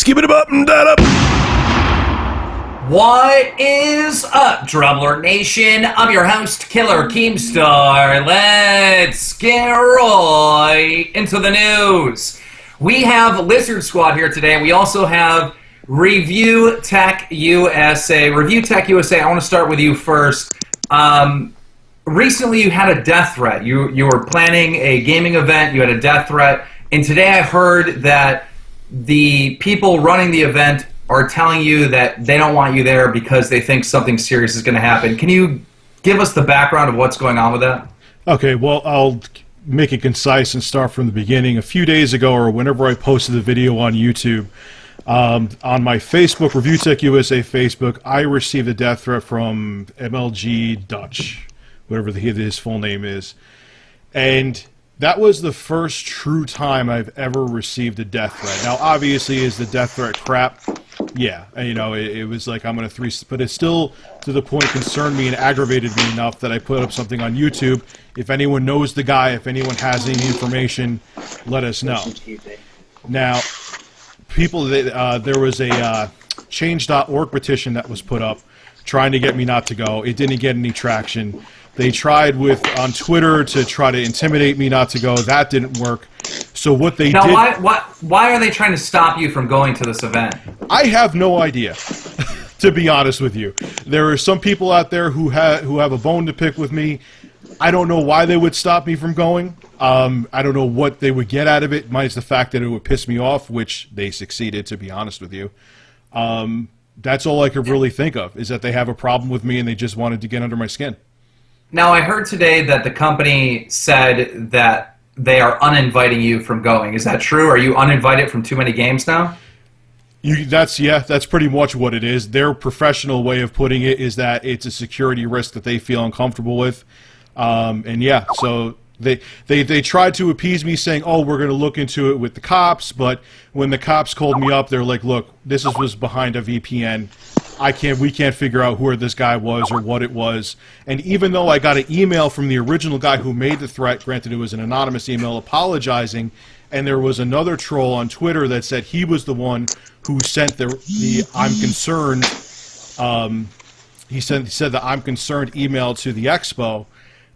Skip it up and that up. What is up, Drublord Nation? I'm your host, Killer Keemstar. Let's get right into the news. We have Lizard Squad here today. We also have ReviewTechUSA. ReviewTechUSA, I want to start with you first. Recently, you had a death threat. You were planning a gaming event. You had a death threat. And today I heard that the people running the event are telling you that they don't want you there because they think something serious is going to happen. Can you give us the background of what's going on with that? Okay, well, I'll make it concise and start from the beginning. A few days ago, or whenever I posted the video on YouTube, on my Facebook, ReviewTechUSA Facebook, I received a death threat from MLG Dutch, whatever his full name is. And that was the first true time I've ever received a death threat. Now, obviously, is the death threat crap? Yeah, you know, it was like I'm gonna but it still, to the point, concerned me and aggravated me enough that I put up something on YouTube. If anyone knows the guy, if anyone has any information, let us know. Now, people, there was a change.org petition that was put up trying to get me not to go. It didn't get any traction. They tried on Twitter to try to intimidate me not to go. That didn't work. So what they did... Now, why are they trying to stop you from going to this event? I have no idea, to be honest with you. There are some people out there who have a bone to pick with me. I don't know why they would stop me from going. I don't know what they would get out of it, minus the fact that it would piss me off, which they succeeded, to be honest with you. That's all I could really think of, is that they have a problem with me and they just wanted to get under my skin. Now, I heard today that the company said that they are uninviting you from going. Is that true? Are you uninvited from too many games now? That's pretty much what it is. Their professional way of putting it is that it's a security risk that they feel uncomfortable with. And yeah, so they tried to appease me saying, oh, we're going to look into it with the cops, but when the cops called me up, they're like, look, this was behind a VPN. We can't figure out who this guy was or what it was. And even though I got an email from the original guy who made the threat, granted it was an anonymous email apologizing, and there was another troll on Twitter that said he was the one who sent the I'm concerned, he said the I'm concerned email to the expo.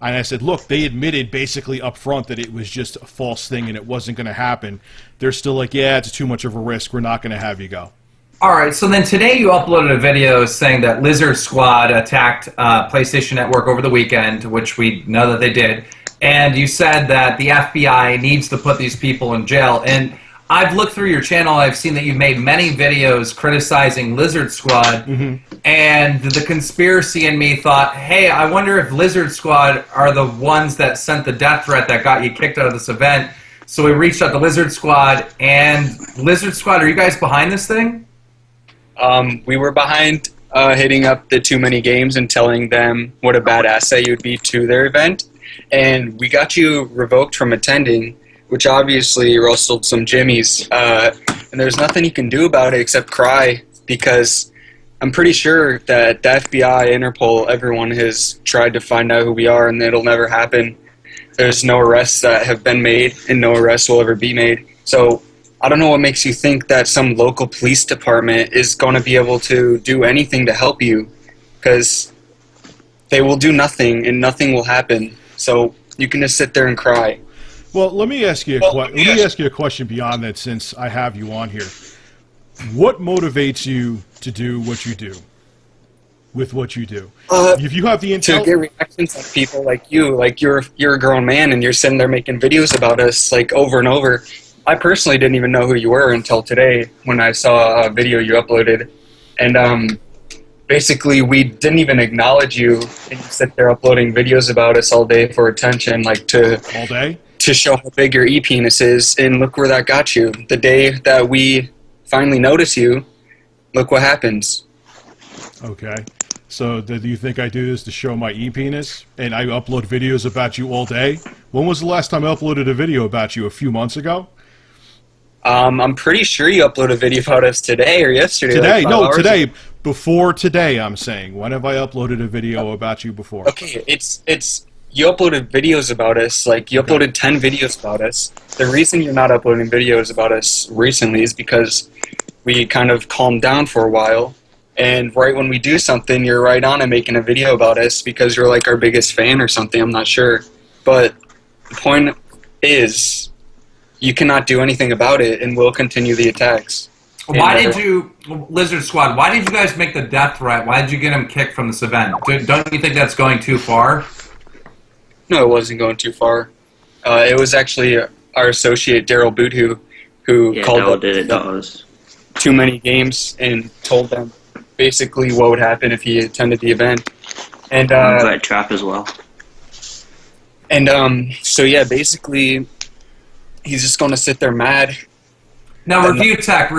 And I said, look, they admitted basically up front that it was just a false thing and it wasn't going to happen. They're still like, yeah, it's too much of a risk. We're not going to have you go. All right, so then today you uploaded a video saying that Lizard Squad attacked PlayStation Network over the weekend, which we know that they did, and you said that the FBI needs to put these people in jail. And I've looked through your channel, I've seen that you've made many videos criticizing Lizard Squad, and the conspiracy in me thought, hey, I wonder if Lizard Squad are the ones that sent the death threat that got you kicked out of this event. So we reached out to Lizard Squad, and Lizard Squad, are you guys behind this thing? We were behind hitting up the Too Many Games and telling them what a bad asset you would be to their event. And we got you revoked from attending, which obviously rustled some jimmies. And there's nothing you can do about it except cry, because I'm pretty sure that the FBI, Interpol, everyone has tried to find out who we are, and it'll never happen. There's no arrests that have been made, and no arrests will ever be made. So I don't know what makes you think that some local police department is going to be able to do anything to help you, because they will do nothing and nothing will happen. So you can just sit there and cry. Well, let me ask you a question beyond that, since I have you on here. What motivates you to do what you do with what you do? If you have the intel... To get reactions from people like you, like you're a grown man and you're sitting there making videos about us like over and over. I personally didn't even know who you were until today when I saw a video you uploaded. And basically we didn't even acknowledge you, and you sit there uploading videos about us all day for attention, like all day? To show how big your e-penis is, and look where that got you. The day that we finally notice you, look what happens. Okay. So do you think I do this to show my e-penis, and I upload videos about you all day? When was the last time I uploaded a video about you? A few months ago? I'm pretty sure you uploaded a video about us today or yesterday. Today? Like no, today. Ago. Before today, I'm saying. When have I uploaded a video about you before? Okay, it's you uploaded videos about us. Like, you uploaded 10 videos about us. The reason you're not uploading videos about us recently is because we kind of calmed down for a while. And right when we do something, you're right on and making a video about us because you're like our biggest fan or something. I'm not sure. But the point is, you cannot do anything about it, and we'll continue the attacks. Why did you, Lizard Squad, why did you guys make the death threat? Why did you get him kicked from this event? Don't you think that's going too far? No, it wasn't going too far. It was actually our associate, Daryl Boothu, who called Daryl up did it, not us. too many games and told them basically what would happen if he attended the event. And got a trap as well. And so yeah, basically, he's just going to sit there mad. Now, Review Tech,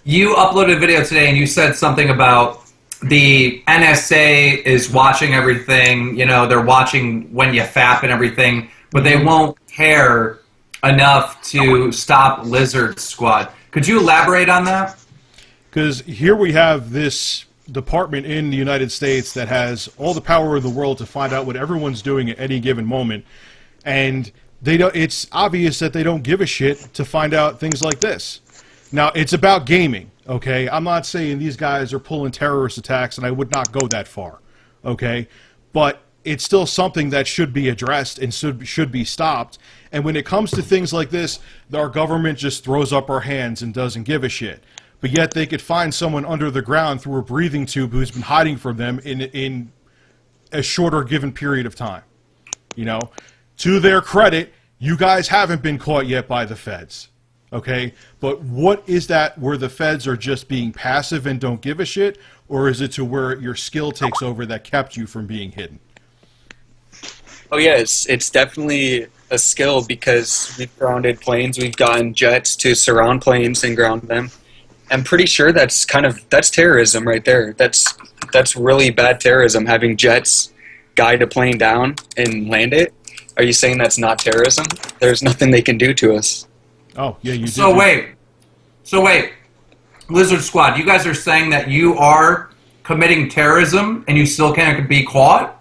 you uploaded a video today and you said something about the NSA is watching everything, you know, they're watching when you fap and everything, but they won't care enough to stop Lizard Squad. Could you elaborate on that? Because here we have this department in the United States that has all the power in the world to find out what everyone's doing at any given moment, and they don't. It's obvious that they don't give a shit to find out things like this. Now, it's about gaming, okay? I'm not saying these guys are pulling terrorist attacks, and I would not go that far, okay? But it's still something that should be addressed and should be stopped. And when it comes to things like this, our government just throws up our hands and doesn't give a shit. But yet they could find someone under the ground through a breathing tube who's been hiding from them in a shorter given period of time. You know, to their credit, you guys haven't been caught yet by the feds. Okay? But what is that where the feds are just being passive and don't give a shit? Or is it to where your skill takes over that kept you from being hidden? Oh yeah, it's definitely a skill because we've grounded planes, we've gotten jets to surround planes and ground them. I'm pretty sure that's terrorism right there. That's really bad terrorism, having jets guide a plane down and land it. Are you saying that's not terrorism? There's nothing they can do to us. Oh, yeah, you did. So wait. Lizard Squad, you guys are saying that you are committing terrorism and you still can't be caught?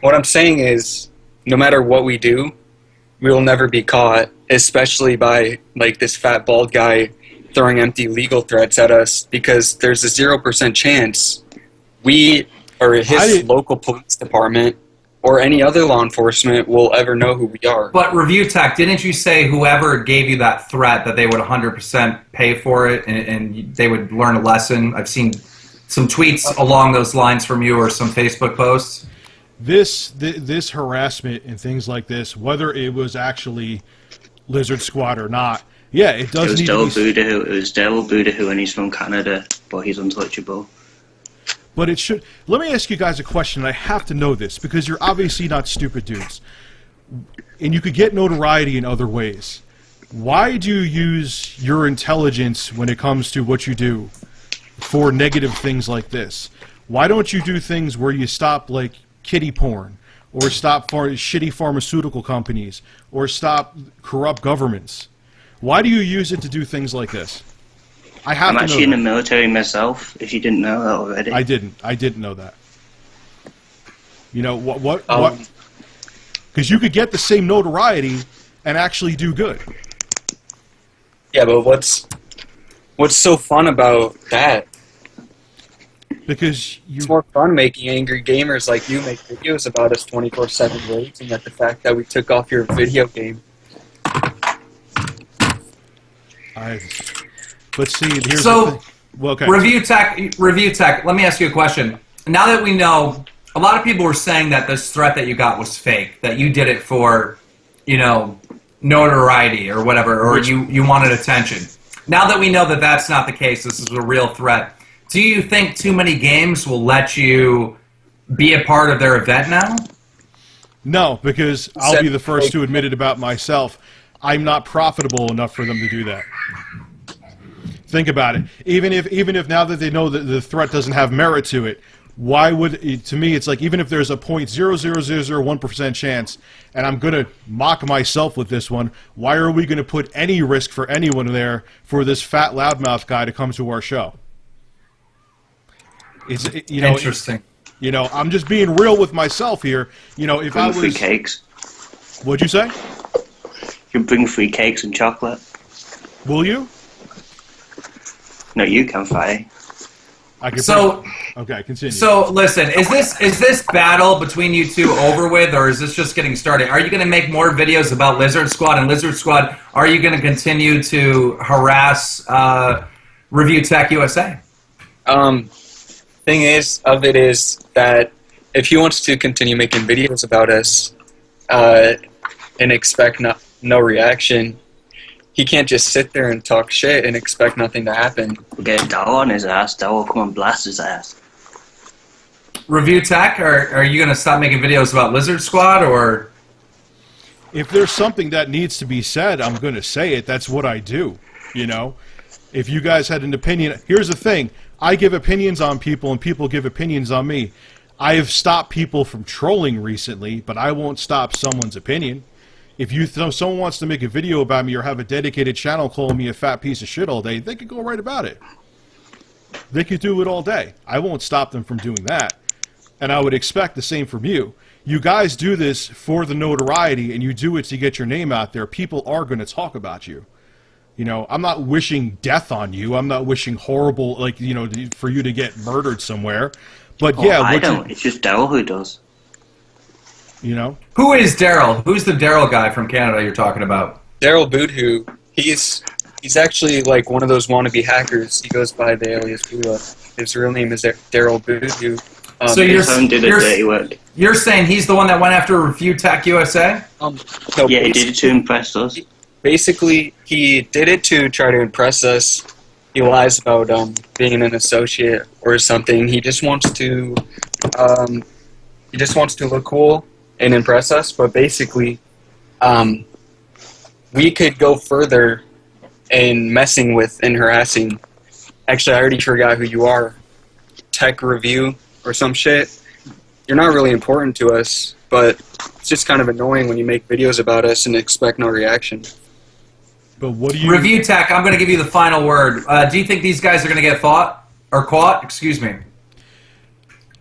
What I'm saying is, no matter what we do, we will never be caught, especially by like this fat bald guy throwing empty legal threats at us, because there's a 0% chance we or his local police department or any other law enforcement will ever know who we are. But Review Tech, didn't you say whoever gave you that threat that they would 100% pay for it and they would learn a lesson? I've seen some tweets along those lines from you or some Facebook posts. This harassment and things like this, whether it was actually Lizard Squad or not, yeah, it does need to be... It was Daryl Boothu, and he's from Canada, but he's untouchable. But it should... Let me ask you guys a question. I have to know this, because you're obviously not stupid dudes. And you could get notoriety in other ways. Why do you use your intelligence when it comes to what you do for negative things like this? Why don't you do things where you stop, like, kiddie porn, or stop shitty pharmaceutical companies, or stop corrupt governments? Why do you use it to do things like this? I'm actually in the military myself, if you didn't know that already. I didn't know that. You know, what? Because you could get the same notoriety and actually do good. Yeah, but what's so fun about that? Because it's more fun making angry gamers like you make videos about us 24/7 raging at the fact that we took off your video game. Let's see. Here's the thing. Well, okay. Review Tech. Let me ask you a question. Now that we know, a lot of people were saying that this threat that you got was fake, that you did it for, you know, notoriety or whatever, or you wanted attention. Now that we know that that's not the case, this is a real threat. Do you think too many games will let you be a part of their event now? No, because I'll be the first to admit it about myself. I'm not profitable enough for them to do that. Think about it. Even if now that they know that the threat doesn't have merit to it, why would it, to me it's like, even if there's a 0.00001% chance, and I'm going to mock myself with this one, why are we going to put any risk for anyone there for this fat loudmouth guy to come to our show? You know, interesting. You know, I'm just being real with myself here. You know, if I was... free cakes. What'd you say? You bring free cakes and chocolate. Will you? No, you can fight. I can So, okay, continue. so listen, is this battle between you two over with, or is this just getting started? Are you going to make more videos about Lizard Squad? And Lizard Squad, are you going to continue to harass ReviewTechUSA? Thing is that if he wants to continue making videos about us and expect no reaction, he can't just sit there and talk shit and expect nothing to happen. We'll get Daryl on his ass. Daryl will come and blast his ass. ReviewTech, are you going to stop making videos about Lizard Squad, or? If there's something that needs to be said, I'm going to say it. That's what I do, you know? If you guys had an opinion, here's the thing. I give opinions on people and people give opinions on me. I have stopped people from trolling recently, but I won't stop someone's opinion. If someone wants to make a video about me or have a dedicated channel calling me a fat piece of shit all day, they could go right about it. They could do it all day. I won't stop them from doing that. And I would expect the same from you. You guys do this for the notoriety, and you do it to get your name out there. People are going to talk about you. You know, I'm not wishing death on you. I'm not wishing horrible, like, you know, for you to get murdered somewhere. But yeah, I don't. It's just Daryl who does. You know? Who is Daryl? Who's the Daryl guy from Canada you're talking about? Daryl Boodhoo, he's actually like one of those wannabe hackers. He goes by the alias Bula. His real name is Daryl Boodhoo. So you're saying he's the one that went after ReviewTechUSA? No, Yeah, he did it to impress us. Basically, he did it to try to impress us. He lies about being an associate or something. He just wants to look cool and impress us. But basically, we could go further in messing with and harassing. Actually, I already forgot who you are. Tech Review or some shit. You're not really important to us, but it's just kind of annoying when you make videos about us and expect no reaction. But what do you... ReviewTech, I'm going to give you the final word. Do you think these guys are going to get caught? Excuse me.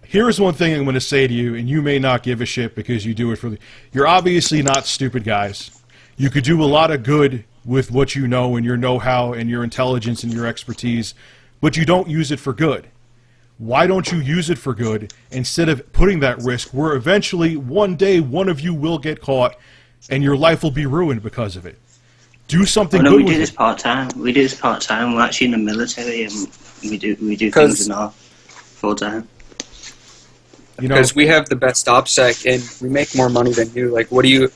Here's one thing I'm going to say to you, and you may not give a shit because you do it for the... You're obviously not stupid guys. You could do a lot of good with what you know and your know-how and your intelligence and your expertise, but you don't use it for good. Why don't you use it for good instead of putting that risk where eventually one day one of you will get caught and your life will be ruined because of it? Do something good with it. We do this part-time. We do this part-time. We're actually in the military and we do things in our full-time. You know, because we have the best OPSEC and we make more money than you. Like, what do you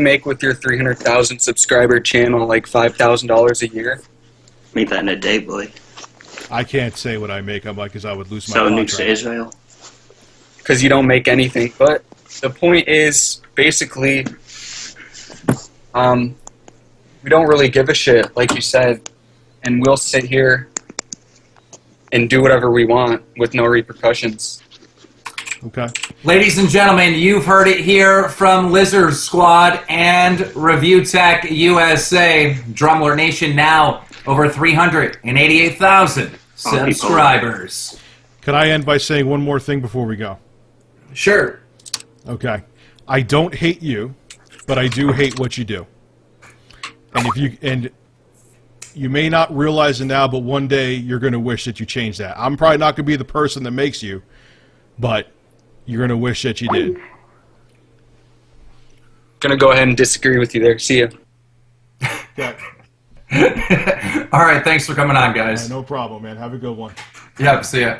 make with your 300,000 subscriber channel? Like $5,000 a year? Make that in a day, boy. I can't say what I make. I'm like, because I would lose my So contract. nukes to Israel. Because you don't make anything. But the point is, basically, we don't really give a shit, like you said, and we'll sit here and do whatever we want with no repercussions. Okay. Ladies and gentlemen, you've heard it here from Lizard Squad and ReviewTechUSA. Drumler Nation now over 388,000 subscribers. Could I end by saying one more thing before we go? Sure. Okay. I don't hate you, but I do hate what you do. And you may not realize it now, but one day you're going to wish that you changed that. I'm probably not going to be the person that makes you, but you're going to wish that you did. Gonna go ahead and disagree with you there. See ya. Okay. All right, thanks for coming on, guys. No problem, man. Have a good one. Yep, see ya.